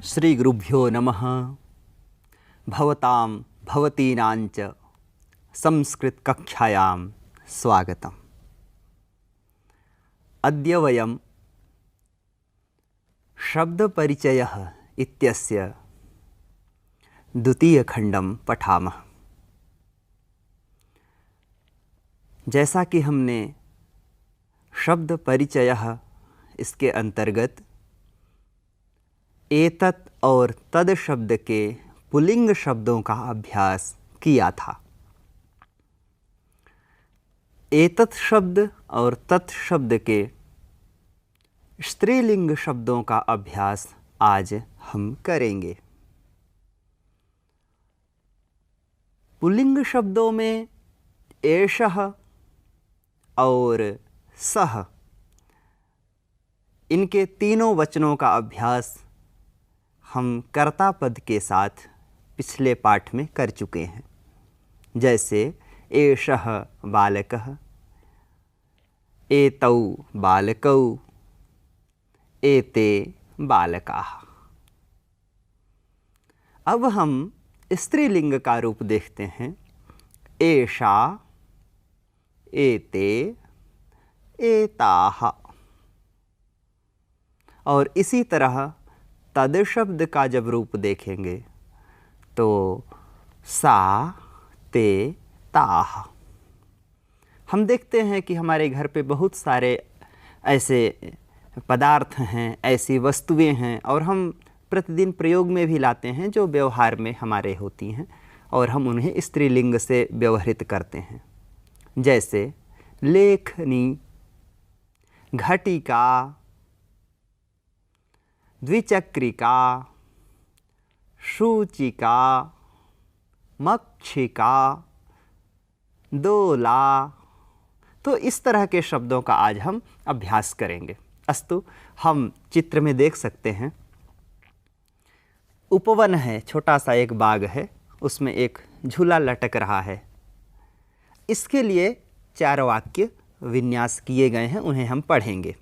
श्री गुरुभ्यो नमः। भवतां भवतीनांच संस्कृत कक्षायां स्वागतम्। अद्य वयं शब्दपरिचयः इत्यस्य द्वितीयखण्डं पठामः। जैसा कि हमने शब्द परिचयः इसके अंतर्गत एतत् और तद शब्द के पुल्लिंग शब्दों का अभ्यास किया था। एतत् शब्द और तत् शब्द के स्त्रीलिंग शब्दों का अभ्यास आज हम करेंगे। पुल्लिंग शब्दों में एषः और सः, इनके तीनों वचनों का अभ्यास हम कर्ता पद के साथ पिछले पाठ में कर चुके हैं। जैसे एषः बालकः, एतौ बालकौ, एते बालकाः। अब हम स्त्रीलिंग का रूप देखते हैं। एषा, एते, एताः। और इसी तरह तद शब्द का जब रूप देखेंगे तो सा, ते, ताः। हम देखते हैं कि हमारे घर पे बहुत सारे ऐसे पदार्थ हैं, ऐसी वस्तुएं हैं और हम प्रतिदिन प्रयोग में भी लाते हैं जो व्यवहार में हमारे होती हैं और हम उन्हें स्त्रीलिंग से व्यवहृत करते हैं। जैसे लेखनी, घटिका, द्विचक्रिका, सूचिका, मक्षिका, दोला। तो इस तरह के शब्दों का आज हम अभ्यास करेंगे। अस्तु, हम चित्र में देख सकते हैं उपवन है, छोटा सा एक बाग है, उसमें एक झूला लटक रहा है। इसके लिए 4 वाक्य विन्यास किए गए हैं, उन्हें हम पढ़ेंगे।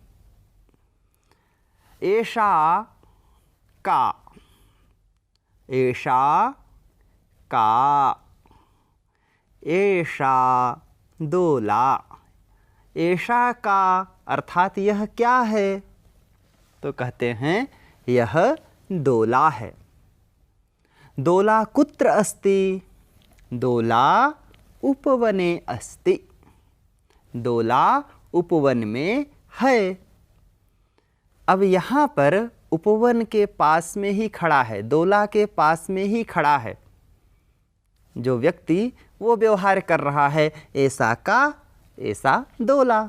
एषा का, एषा का, एषा दोला। एषा का अर्थात यह क्या है? तो कहते हैं यह दोला है। दोला कुत्र अस्ति? दोला उपवने अस्ति। दोला उपवन में है। अब यहाँ पर उपवन के पास में ही खड़ा है, दोला के पास में ही खड़ा है जो व्यक्ति, वो व्यवहार कर रहा है ऐसा का, ऐसा दोला।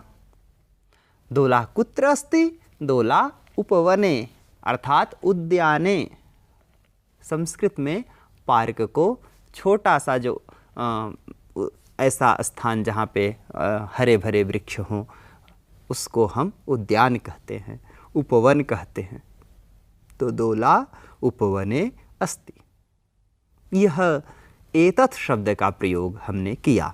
दोला कुत्र अस्ति? दोला उपवने अर्थात उद्याने। संस्कृत में पार्क को छोटा सा जो ऐसा स्थान जहाँ पे हरे भरे वृक्ष हों उसको हम उद्यान कहते हैं, उपवन कहते हैं। तो दोला उपवने अस्ति। यह एतत् शब्द का प्रयोग हमने किया।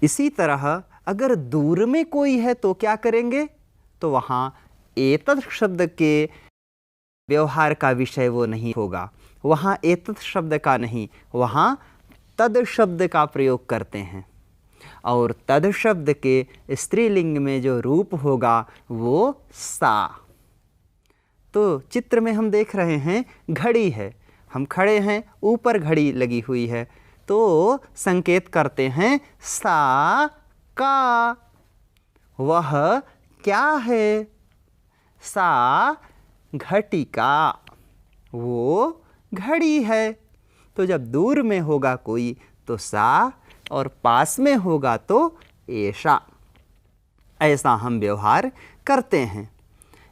इसी तरह अगर दूर में कोई है तो क्या करेंगे? तो वहाँ एतत् शब्द के व्यवहार का विषय वो नहीं होगा, वहाँ एतत् शब्द का नहीं, वहाँ तद शब्द का प्रयोग करते हैं। और तद शब्द के स्त्रीलिंग में जो रूप होगा वो सा। तो चित्र में हम देख रहे हैं घड़ी है, हम खड़े हैं, ऊपर घड़ी लगी हुई है, तो संकेत करते हैं सा का। वह क्या है? सा घटिका, वो घड़ी है। तो जब दूर में होगा कोई तो सा और पास में होगा तो एषा। ऐसा हम व्यवहार करते हैं।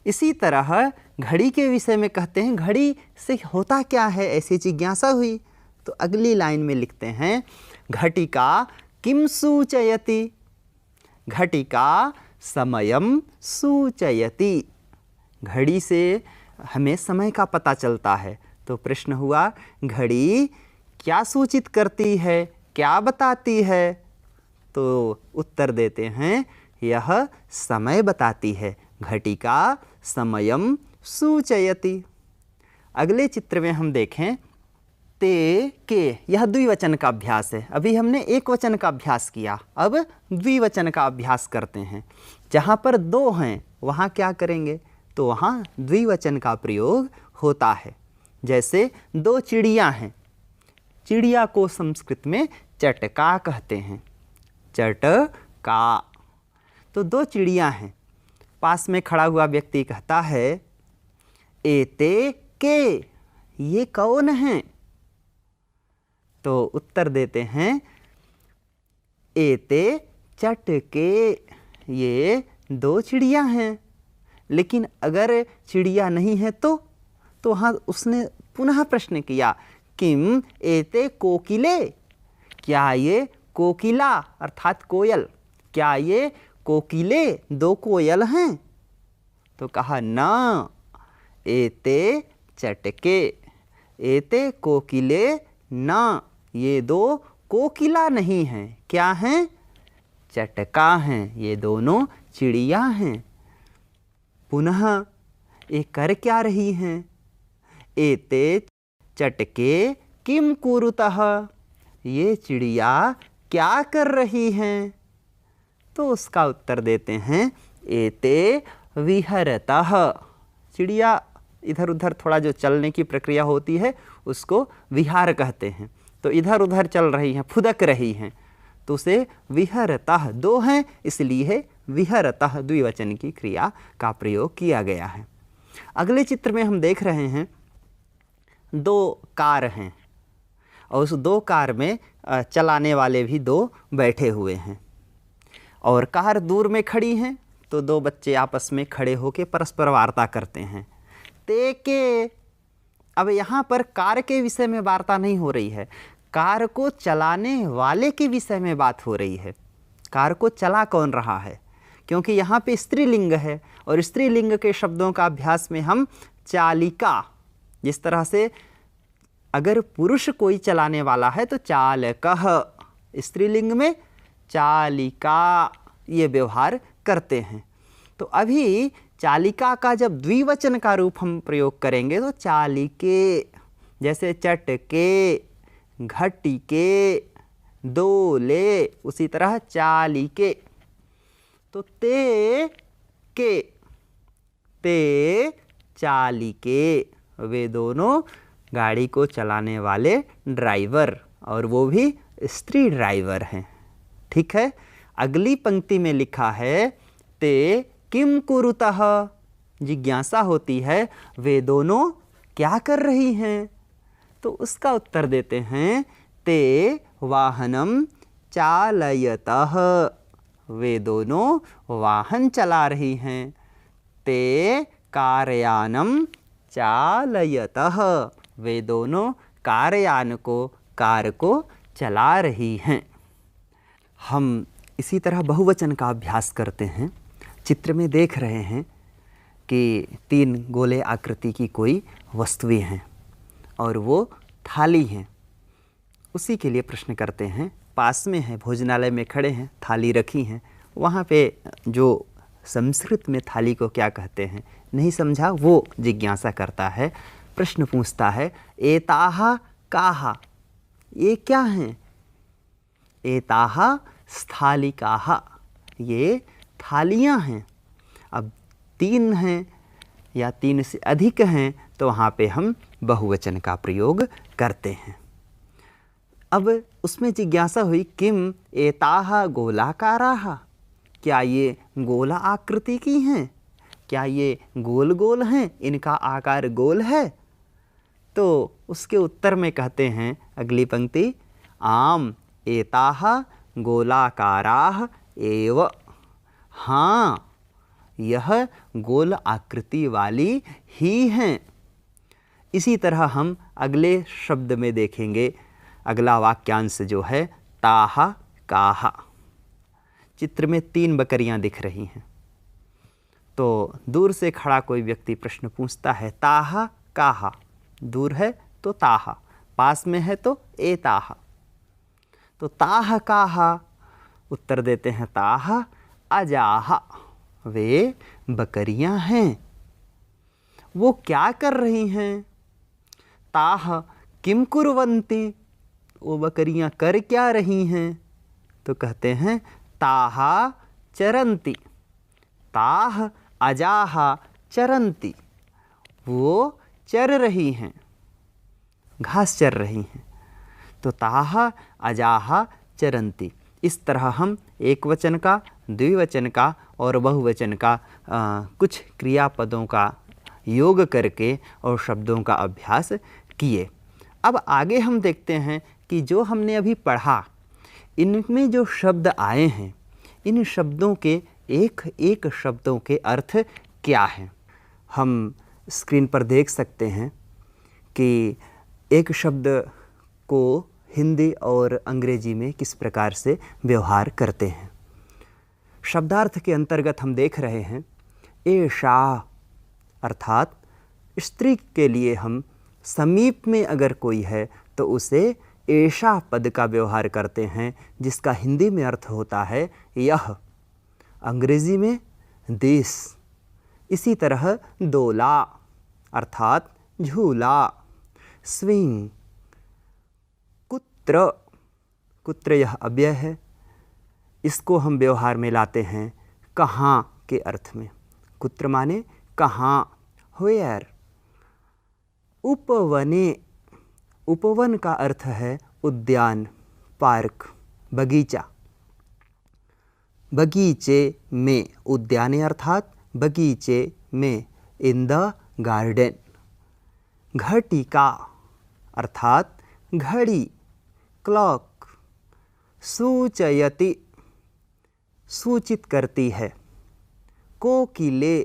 इसी तरह घड़ी के विषय में कहते हैं, घड़ी से होता क्या है, ऐसी जिज्ञासा हुई तो अगली लाइन में लिखते हैं घटिका किम सूचयति? घटिका समयम सूचयति। घड़ी से हमें समय का पता चलता है। तो प्रश्न हुआ, घड़ी क्या सूचित करती है, क्या बताती है? तो उत्तर देते हैं यह समय बताती है। घटिका समयम सूचयति। अगले चित्र में हम देखें ते के, यह द्विवचन का अभ्यास है। अभी हमने एक वचन का अभ्यास किया, अब द्विवचन का अभ्यास करते हैं। जहाँ पर दो हैं वहाँ क्या करेंगे, तो वहाँ द्विवचन का प्रयोग होता है। जैसे दो चिड़ियाँ हैं, चिड़िया को संस्कृत में चटका कहते हैं, चटका। तो दो चिड़िया हैं, पास में खड़ा हुआ व्यक्ति कहता है एते के, ये कौन हैं? तो उत्तर देते हैं एते चटके, ये दो चिड़िया हैं। लेकिन अगर चिड़िया नहीं है तो वहाँ उसने पुनः प्रश्न किया किम एते कोकिले, क्या ये कोकिला अर्थात कोयल, क्या ये कोकिले दो कोयल हैं? तो कहा ना, एते चटके, एते कोकिले ना, ये दो कोकिला नहीं हैं, क्या हैं? चटका हैं, ये दोनों चिड़िया हैं। पुनः ये कर क्या रही हैं? एते चटके किम कुरुतः, ये चिड़िया क्या कर रही हैं? तो उसका उत्तर देते हैं एते विहरतः, चिड़िया इधर उधर थोड़ा जो चलने की प्रक्रिया होती है उसको विहार कहते हैं। तो इधर उधर चल रही हैं, फुदक रही हैं, तो उसे विहरतः, दो हैं इसलिए विहरतः द्विवचन की क्रिया का प्रयोग किया गया है। अगले चित्र में हम देख रहे हैं दो कार हैं और उस दो कार में चलाने वाले भी दो बैठे हुए हैं और कार दूर में खड़ी हैं। तो दो बच्चे आपस में खड़े होकर परस्पर वार्ता करते हैं। ते के, अब यहाँ पर कार के विषय में वार्ता नहीं हो रही है, कार को चलाने वाले के विषय में बात हो रही है। कार को चला कौन रहा है, क्योंकि यहाँ पे स्त्रीलिंग है और स्त्रीलिंग के शब्दों का अभ्यास में हम चालिका, जिस तरह से अगर पुरुष कोई चलाने वाला है तो चालकः, स्त्रीलिंग में चालिका, ये व्यवहार करते हैं। तो अभी चालिका का जब द्विवचन का रूप हम प्रयोग करेंगे तो चालिके, जैसे चटके, घटिके, दोले, उसी तरह चालिके। तो ते के, ते चालिके, वे दोनों गाड़ी को चलाने वाले ड्राइवर, और वो भी स्त्री ड्राइवर हैं। ठीक है। अगली पंक्ति में लिखा है ते किम कुरुतः, जिज्ञासा होती है वे दोनों क्या कर रही हैं? तो उसका उत्तर देते हैं ते वाहनम चालयतः, वे दोनों वाहन चला रही हैं। ते कारयानम चालयतः, वे दोनों कारयान को, कार को चला रही हैं। हम इसी तरह बहुवचन का अभ्यास करते हैं। चित्र में देख रहे हैं कि तीन गोले आकृति की कोई वस्तुएं हैं और वो थाली हैं। उसी के लिए प्रश्न करते हैं, पास में है, भोजनालय में खड़े हैं, थाली रखी हैं, वहाँ पे जो संस्कृत में थाली को क्या कहते हैं नहीं समझा, वो जिज्ञासा करता है, प्रश्न पूछता है एताहा काहा, ये क्या हैं? एताहा स्थालिकाहा, ये थालियाँ हैं। अब तीन हैं या तीन से अधिक हैं तो वहाँ पे हम बहुवचन का प्रयोग करते हैं। अब उसमें जिज्ञासा हुई किम एताहा गोलाकाराहा, क्या ये गोला आकृति की हैं? क्या ये गोल गोल हैं, इनका आकार गोल है? तो उसके उत्तर में कहते हैं अगली पंक्ति आम एताहा गोलाकाराः एव, हाँ यह गोल आकृति वाली ही हैं। इसी तरह हम अगले शब्द में देखेंगे, अगला वाक्यांश जो है ताहा काहा। चित्र में तीन बकरियां दिख रही हैं। तो दूर से खड़ा कोई व्यक्ति प्रश्न पूछता है ताहा काहा, दूर है तो ताहा, पास में है तो एताहा। तो ताहा काहा, उत्तर देते हैं ताहा अजाहा, वे बकरियां हैं। वो क्या कर रही हैं? ताह किम कुर्वन्ति, वो बकरियां कर क्या रही हैं? तो कहते हैं ताहा चरन्ति, ताह अजाहा चरन्ति, वो चर रही हैं, घास चर रही हैं। तो ताहा अजाहा चरन्ति, इस तरह हम एक वचन का, द्विवचन का और बहुवचन का कुछ क्रियापदों का योग करके और शब्दों का अभ्यास किए। अब आगे हम देखते हैं कि जो हमने अभी पढ़ा, इनमें जो शब्द आए हैं, इन शब्दों के एक एक शब्दों के अर्थ क्या हैं। हम स्क्रीन पर देख सकते हैं कि एक शब्द को हिंदी और अंग्रेजी में किस प्रकार से व्यवहार करते हैं। शब्दार्थ के अंतर्गत हम देख रहे हैं एषा, अर्थात स्त्री के लिए हम समीप में अगर कोई है तो उसे एषा पद का व्यवहार करते हैं, जिसका हिंदी में अर्थ होता है यह, अंग्रेजी में दिस। इसी तरह दोला अर्थात झूला, स्विंग। कुत्र, कुत्र यह अव्यय है, इसको हम व्यवहार में लाते हैं कहाँ के अर्थ में। कुत्र माने कहाँ, व्हेयर। उपवने, उपवन का अर्थ है उद्यान, पार्क, बगीचा। बगीचे में, उद्याने अर्थात बगीचे में, इन द गार्डन। घटिका अर्थात घड़ी, क्लॉक। सूचयति, सूचित करती है। कोकिले,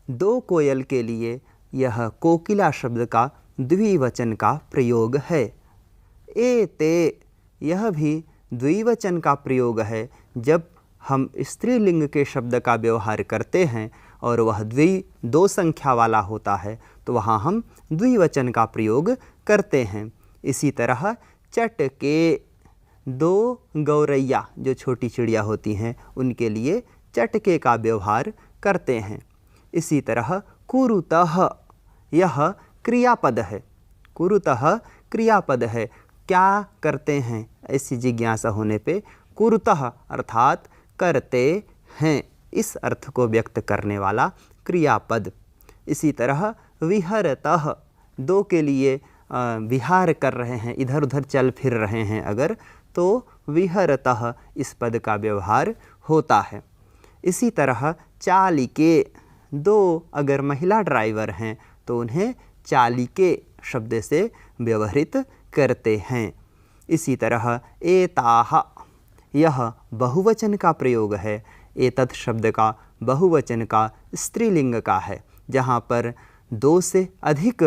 दो कोयल के लिए यह कोकिला शब्द का द्विवचन का प्रयोग है। एते, यह भी द्विवचन का प्रयोग है। जब हम स्त्रीलिंग के शब्द का व्यवहार करते हैं और वह दो संख्या वाला होता है तो वहाँ हम द्विवचन का प्रयोग करते हैं। इसी तरह चटके, दो गौरैया जो छोटी चिड़िया होती हैं उनके लिए चटके का व्यवहार करते हैं। इसी तरह कुरुतः, यह क्रियापद है। कुरुतः क्रियापद है, क्या करते हैं, ऐसी जिज्ञासा होने पे कुरुतः अर्थात करते हैं, इस अर्थ को व्यक्त करने वाला क्रियापद। इसी तरह विहरतः, दो के लिए विहार कर रहे हैं, इधर उधर चल फिर रहे हैं अगर, तो विहरतः इस पद का व्यवहार होता है। इसी तरह चालिके, दो अगर महिला ड्राइवर हैं तो उन्हें चालिके शब्द से व्यवहृत करते हैं। इसी तरह एताः, यह बहुवचन का प्रयोग है। एतत् शब्द का बहुवचन का स्त्रीलिंग का है, जहाँ पर दो से अधिक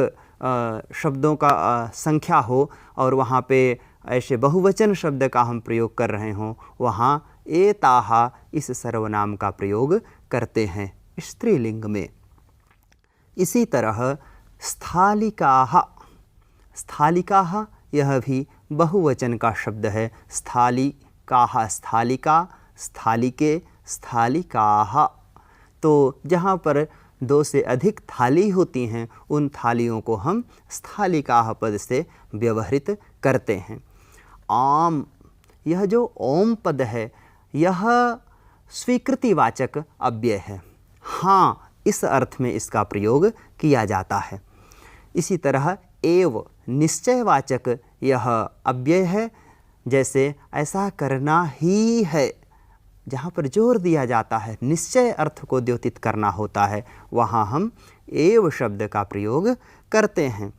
शब्दों का संख्या हो और वहाँ पे ऐसे बहुवचन शब्द का हम प्रयोग कर रहे हों, वहाँ एताः इस सर्वनाम का प्रयोग करते हैं स्त्रीलिंग में। इसी तरह स्थालिकाः, स्थालिकाः यह भी बहुवचन का शब्द है। स्थालिकाः, स्थालिका, स्थालिके, स्थालिकाः। तो जहाँ पर दो से अधिक थाली होती हैं उन थालियों को हम स्थालिकाः पद से व्यवहृत करते हैं। आम, यह जो ओम पद है यह स्वीकृतिवाचक अव्यय है। हाँ, इस अर्थ में इसका प्रयोग किया जाता है। इसी तरह एव, निश्चयवाचक यह अव्यय है। जैसे ऐसा करना ही है, जहाँ पर जोर दिया जाता है, निश्चय अर्थ को द्योतित करना होता है, वहाँ हम एव शब्द का प्रयोग करते हैं।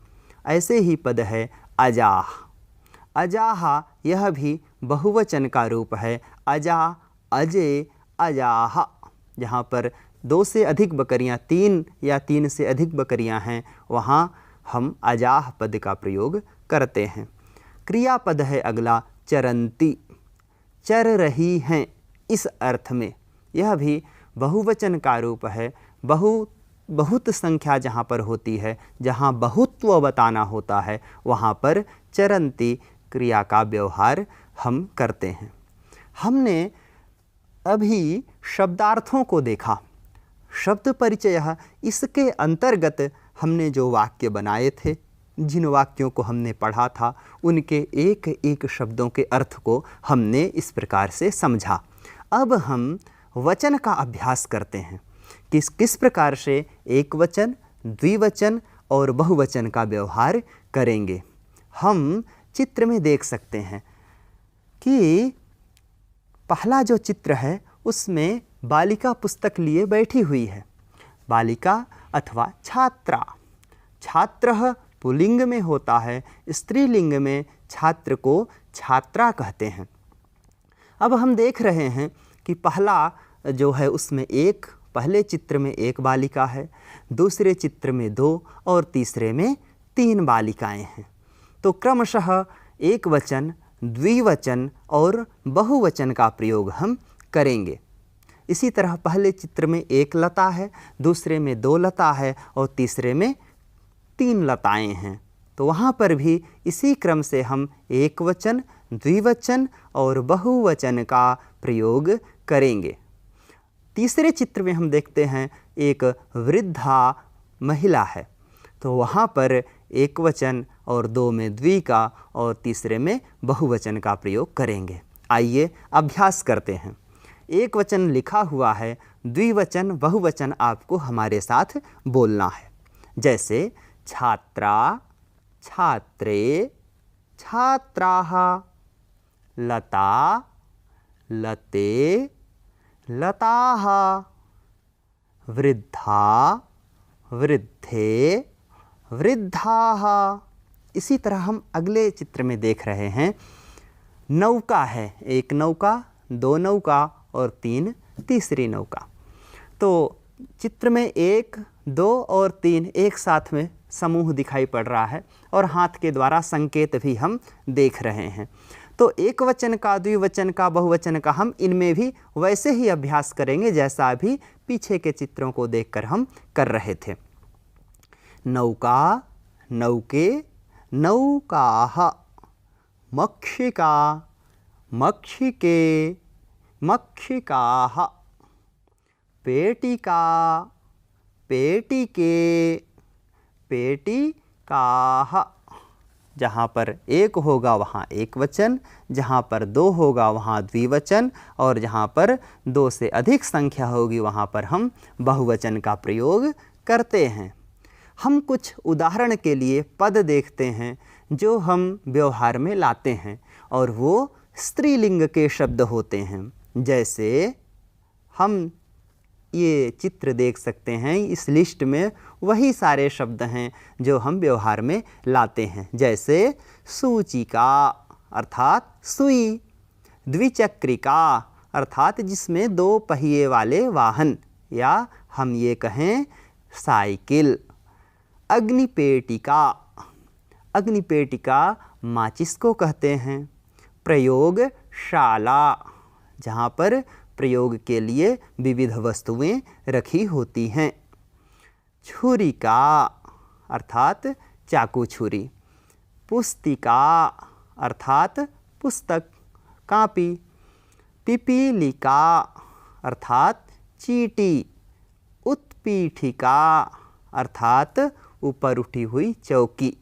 ऐसे ही पद है अजाह। अजाहा यह भी बहुवचन का रूप है। अजा, अजे, अजाह। जहाँ पर दो से अधिक बकरियाँ, तीन या तीन से अधिक बकरियाँ हैं, वहाँ हम अजाह पद का प्रयोग करते हैं। क्रियापद है अगला चरंती, चर रही हैं, इस अर्थ में। यह भी बहुवचन का रूप है। बहुत संख्या जहाँ पर होती है, जहाँ बहुत्व बताना होता है, वहाँ पर चरंती क्रिया का व्यवहार हम करते हैं। हमने अभी शब्दार्थों को देखा, शब्द परिचय, इसके अंतर्गत हमने जो वाक्य बनाए थे जिन वाक्यों को हमने पढ़ा था उनके एक एक शब्दों के अर्थ को हमने इस प्रकार से समझा। अब हम वचन का अभ्यास करते हैं, किस किस प्रकार से एक वचन, द्विवचन और बहुवचन का व्यवहार करेंगे। हम चित्र में देख सकते हैं कि पहला जो चित्र है उसमें बालिका पुस्तक लिए बैठी हुई है। बालिका अथवा छात्रा। छात्रः पुल्लिंग में होता है, स्त्रीलिंग में छात्र को छात्रा कहते हैं। अब हम देख रहे हैं कि पहला जो है उसमें पहले चित्र में एक बालिका है, दूसरे चित्र में 2 और तीसरे में 3 बालिकाएं हैं। तो क्रमशः एक वचन, द्विवचन और बहुवचन का प्रयोग हम करेंगे। इसी तरह पहले चित्र में 1 लता है, दूसरे में 2 लता है और तीसरे में 3 लताएं हैं। तो वहाँ पर भी इसी क्रम से हम एक वचन, द्विवचन और बहुवचन का प्रयोग करेंगे। तीसरे चित्र में हम देखते हैं एक वृद्धा महिला है, तो वहाँ पर एक वचन और 2 में द्वि का और तीसरे में बहुवचन का प्रयोग करेंगे। आइए अभ्यास करते हैं। एक वचन लिखा हुआ है, द्विवचन बहुवचन आपको हमारे साथ बोलना है। जैसे छात्रा, छात्रे, छात्राः, लता, लते, लताः, वृद्धा, वृद्धे, वृद्धाः। इसी तरह हम अगले चित्र में देख रहे हैं, नौका है, एक नौका, 2 नौका और 3 तीसरी नौका। तो चित्र में 1, 2 और 3 एक साथ में समूह दिखाई पड़ रहा है और हाथ के द्वारा संकेत भी हम देख रहे हैं। तो एक वचन का, द्विवचन का, बहुवचन का हम इनमें भी वैसे ही अभ्यास करेंगे जैसा अभी पीछे के चित्रों को देखकर हम कर रहे थे। नौका, नौके, नौकाः, मक्षिका, मक्षिके, मक्षिकाः, पेटिका, पेटिके, पेटिकाः। जहाँ पर 1 होगा वहाँ एक वचन, जहाँ पर 2 होगा वहाँ द्विवचन और जहाँ पर 2 से अधिक संख्या होगी वहाँ पर हम बहुवचन का प्रयोग करते हैं। हम कुछ उदाहरण के लिए पद देखते हैं जो हम व्यवहार में लाते हैं और वो स्त्रीलिंग के शब्द होते हैं। जैसे हम ये चित्र देख सकते हैं, इस लिस्ट में वही सारे शब्द हैं जो हम व्यवहार में लाते हैं। जैसे सूचिका अर्थात सुई, द्विचक्रिका अर्थात जिसमें 2 पहिए वाले वाहन या हम ये कहें साइकिल, अग्निपेटिका, अग्निपेटिका माचिस को कहते हैं, प्रयोगशाला जहाँ पर प्रयोग के लिए विविध वस्तुएं रखी होती हैं, छुरिका अर्थात चाकू छुरी, पुस्तिका अर्थात पुस्तक कापी, पिपीलिका अर्थात चीटी, उत्पीठिका अर्थात ऊपर उठी हुई चौकी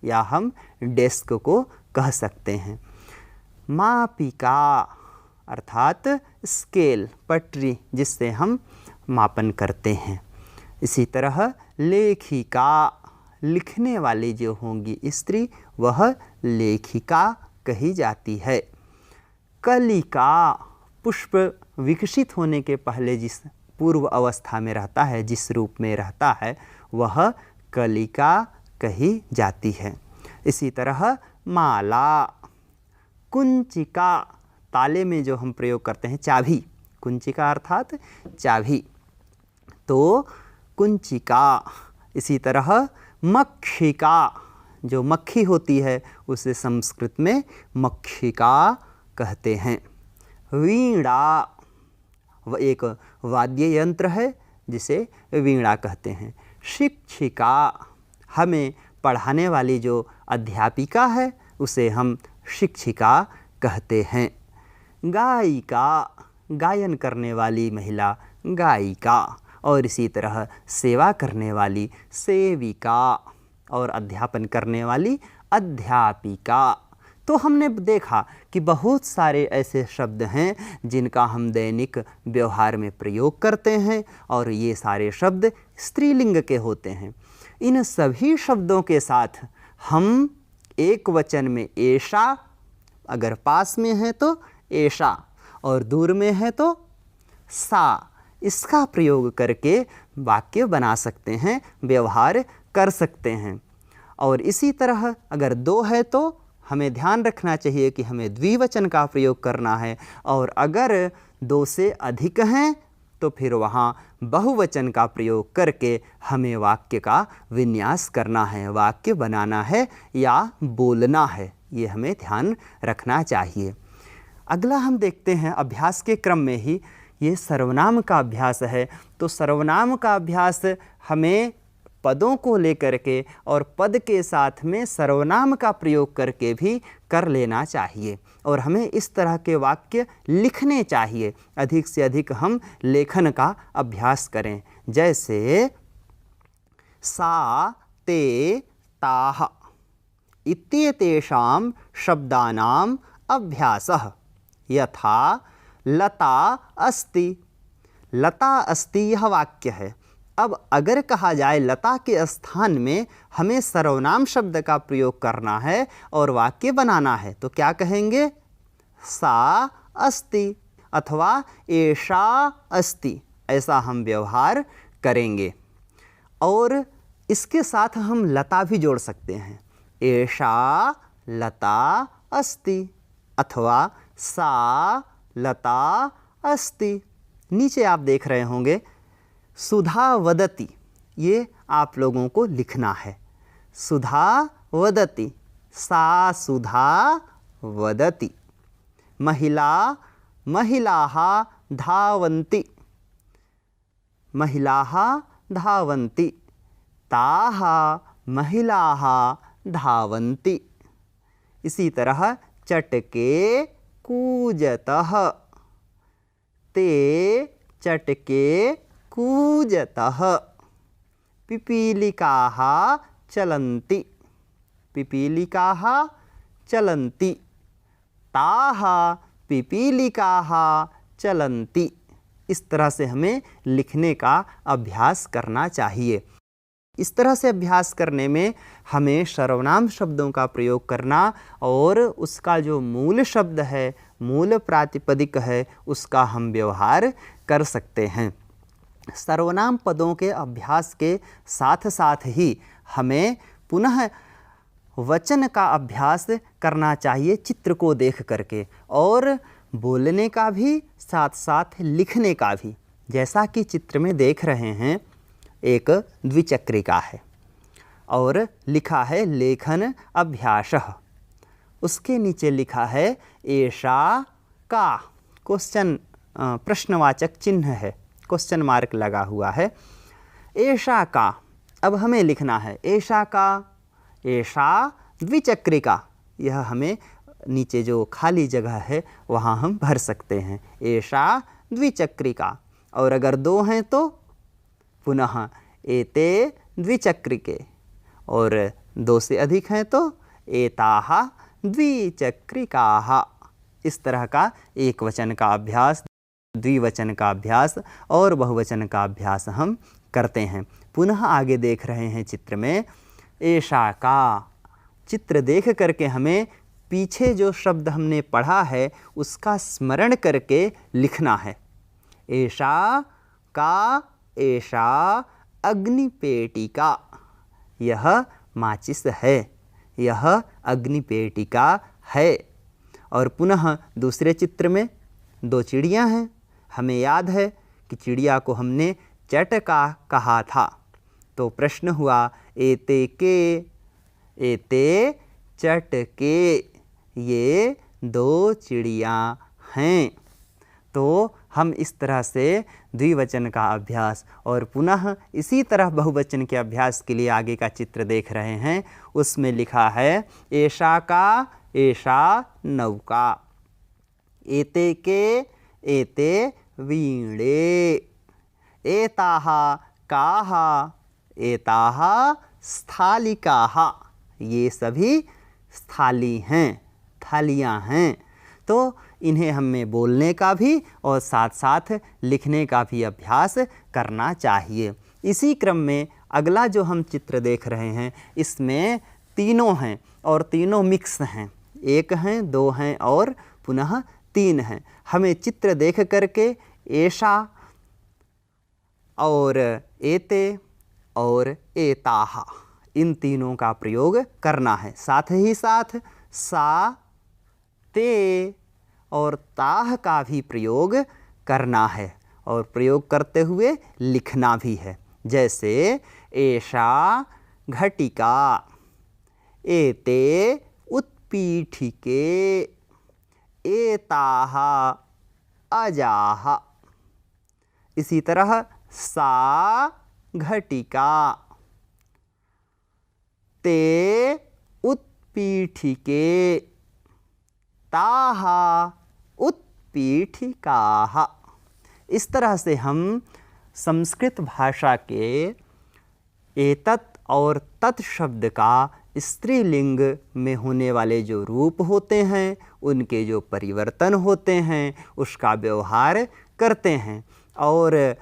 या हम डेस्क को कह सकते हैं, मापिका अर्थात स्केल पटरी जिससे हम मापन करते हैं। इसी तरह लेखिका लिखने वाली जो होंगी स्त्री वह लेखिका कही जाती है, कलिका पुष्प विकसित होने के पहले जिस पूर्व अवस्था में रहता है, जिस रूप में रहता है वह कलिका कही जाती है। इसी तरह माला, कुंचिका ताले में जो हम प्रयोग करते हैं चाबी, कुंचिका अर्थात चाबी, तो कुंचिका। इसी तरह मक्षिका जो मक्खी होती है उसे संस्कृत में मक्षिका कहते हैं। वीणा वह एक वाद्य यंत्र है जिसे वीणा कहते हैं। शिक्षिका हमें पढ़ाने वाली जो अध्यापिका है उसे हम शिक्षिका कहते हैं। गायिका गायन करने वाली महिला गायिका और इसी तरह सेवा करने वाली सेविका। और अध्यापन करने वाली अध्यापिका। तो हमने देखा कि बहुत सारे ऐसे शब्द हैं जिनका हम दैनिक व्यवहार में प्रयोग करते हैं और ये सारे शब्द स्त्रीलिंग के होते हैं। इन सभी शब्दों के साथ हम एक वचन में एषा, अगर पास में है तो एषा और दूर में है तो सा, इसका प्रयोग करके वाक्य बना सकते हैं, व्यवहार कर सकते हैं। और इसी तरह अगर दो है तो हमें ध्यान रखना चाहिए कि हमें द्विवचन का प्रयोग करना है, और अगर दो से अधिक हैं तो फिर वहाँ बहुवचन का प्रयोग करके हमें वाक्य का विन्यास करना है, वाक्य बनाना है या बोलना है। ये हमें ध्यान रखना चाहिए। अगला हम देखते हैं अभ्यास के क्रम में ही ये सर्वनाम का अभ्यास है। तो सर्वनाम का अभ्यास हमें पदों को लेकर के और पद के साथ में सर्वनाम का प्रयोग करके भी कर लेना चाहिए, और हमें इस तरह के वाक्य लिखने चाहिए। अधिक से अधिक हम लेखन का अभ्यास करें, जैसे सा, ते, ताः इत्येतेषां शब्दानाम् अभ्यासः। यथा लता अस्ति, लता अस्ति यह वाक्य है। अब अगर कहा जाए लता के स्थान में हमें सर्वनाम शब्द का प्रयोग करना है और वाक्य बनाना है, तो क्या कहेंगे? सा अस्ति अथवा एषा अस्ति, ऐसा हम व्यवहार करेंगे। और इसके साथ हम लता भी जोड़ सकते हैं, एषा लता अस्ति अथवा सा लता अस्ति। नीचे आप देख रहे होंगे सुधा वदति, ये आप लोगों को लिखना है। सुधा वदति, सा सुधा वदति। महिला, महिलाः धावन्ति, महिलाः धावन्ति। ताः महिलाः धावन्ति। इसी तरह चटके कूजतः, ते चटके कूजतः। पिपीलिकाः चलन्ति, पिपीलिकाः चलन्ति। ताः पिपीलिकाः चलन्ति। इस तरह से हमें लिखने का अभ्यास करना चाहिए। इस तरह से अभ्यास करने में हमें सर्वनाम शब्दों का प्रयोग करना और उसका जो मूल शब्द है, मूल प्रातिपदिक है, उसका हम व्यवहार कर सकते हैं। सर्वनाम पदों के अभ्यास के साथ साथ ही हमें पुनः वचन का अभ्यास करना चाहिए चित्र को देख करके, और बोलने का भी साथ साथ लिखने का भी। जैसा कि चित्र में देख रहे हैं, एक द्विचक्रिका है और लिखा है लेखन अभ्यासः। उसके नीचे लिखा है एषा का, क्वेश्चन प्रश्नवाचक चिन्ह है, क्वेश्चन मार्क लगा हुआ है। एषा का, अब हमें लिखना है एषा का, एषा द्विचक्रिका। यह हमें नीचे जो खाली जगह है वहाँ हम भर सकते हैं, एषा द्विचक्रिका। और अगर दो हैं तो पुनः एते द्विचक्रिके, और दो से अधिक हैं तो एताः द्विचक्रिकाः। इस तरह का एक वचन का अभ्यास, द्विवचन का अभ्यास और बहुवचन का अभ्यास हम करते हैं। पुनः आगे देख रहे हैं चित्र में एषा का। चित्र देख करके हमें पीछे जो शब्द हमने पढ़ा है उसका स्मरण करके लिखना है। एषा का, एषा अग्निपेटिका, यह माचिस है, यह अग्निपेटिका है। और पुनः दूसरे चित्र में दो चिड़ियाँ हैं। हमें याद है कि चिड़िया को हमने चटका कहा था, तो प्रश्न हुआ एते के, एते चटके, ये दो चिड़ियाँ हैं। तो हम इस तरह से द्विवचन का अभ्यास और पुनः इसी तरह बहुवचन के अभ्यास के लिए आगे का चित्र देख रहे हैं। उसमें लिखा है एषा का, एषा नौका। एते के, एते वीणे। एताः काः, एताः स्थालिकाः, ये सभी स्थाली हैं, थालियाँ हैं। तो इन्हें हमें बोलने का भी और साथ साथ लिखने का भी अभ्यास करना चाहिए। इसी क्रम में अगला जो हम चित्र देख रहे हैं, इसमें तीनों हैं और तीनों मिक्स हैं, एक हैं, दो हैं और पुनः तीन हैं। हमें चित्र देख करके एषा और एते और एताः, इन तीनों का प्रयोग करना है। साथ ही साथ सा, ते और ताह का भी प्रयोग करना है और प्रयोग करते हुए लिखना भी है। जैसे एषा घटिका, एते उत्पीठिके, एताः अजाः। इसी तरह सा घटिका, ते उत्पीठिके, ताः उत्पीठिकाः। इस तरह से हम संस्कृत भाषा के एतत् और तत् शब्द का स्त्रीलिंग में होने वाले जो रूप होते हैं, उनके जो परिवर्तन होते हैं, उसका व्यवहार करते हैं। और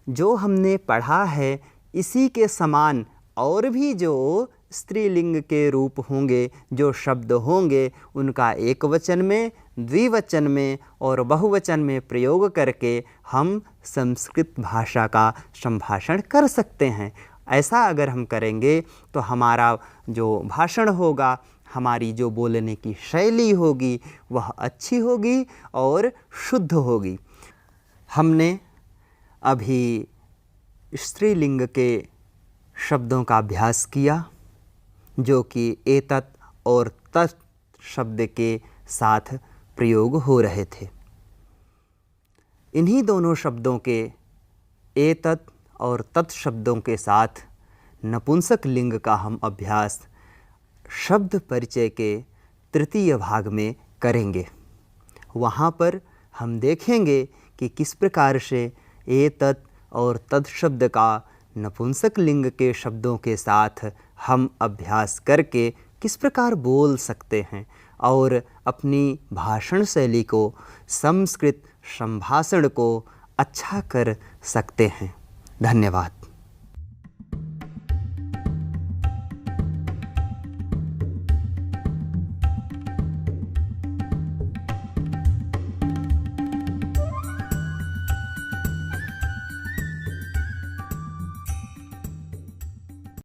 जो हमने पढ़ा है, इसी के समान और भी जो स्त्रीलिंग के रूप होंगे, जो शब्द होंगे, उनका एक वचन में, द्विवचन में और बहुवचन में प्रयोग करके हम संस्कृत भाषा का संभाषण कर सकते हैं। ऐसा अगर हम करेंगे तो हमारा जो भाषण होगा, हमारी जो बोलने की शैली होगी, वह अच्छी होगी और शुद्ध होगी। हमने अभी स्त्रीलिंग के शब्दों का अभ्यास किया, जो कि एतत् और तत् शब्द के साथ प्रयोग हो रहे थे। इन्हीं दोनों शब्दों के, एतत् और तत् शब्दों के साथ नपुंसक लिंग का हम अभ्यास शब्द परिचय के तृतीय भाग में करेंगे। वहाँ पर हम देखेंगे कि किस प्रकार से एतत् और तत् शब्द का नपुंसक लिंग के शब्दों के साथ हम अभ्यास करके किस प्रकार बोल सकते हैं और अपनी भाषण शैली को, संस्कृत संभाषण को अच्छा कर सकते हैं। धन्यवाद।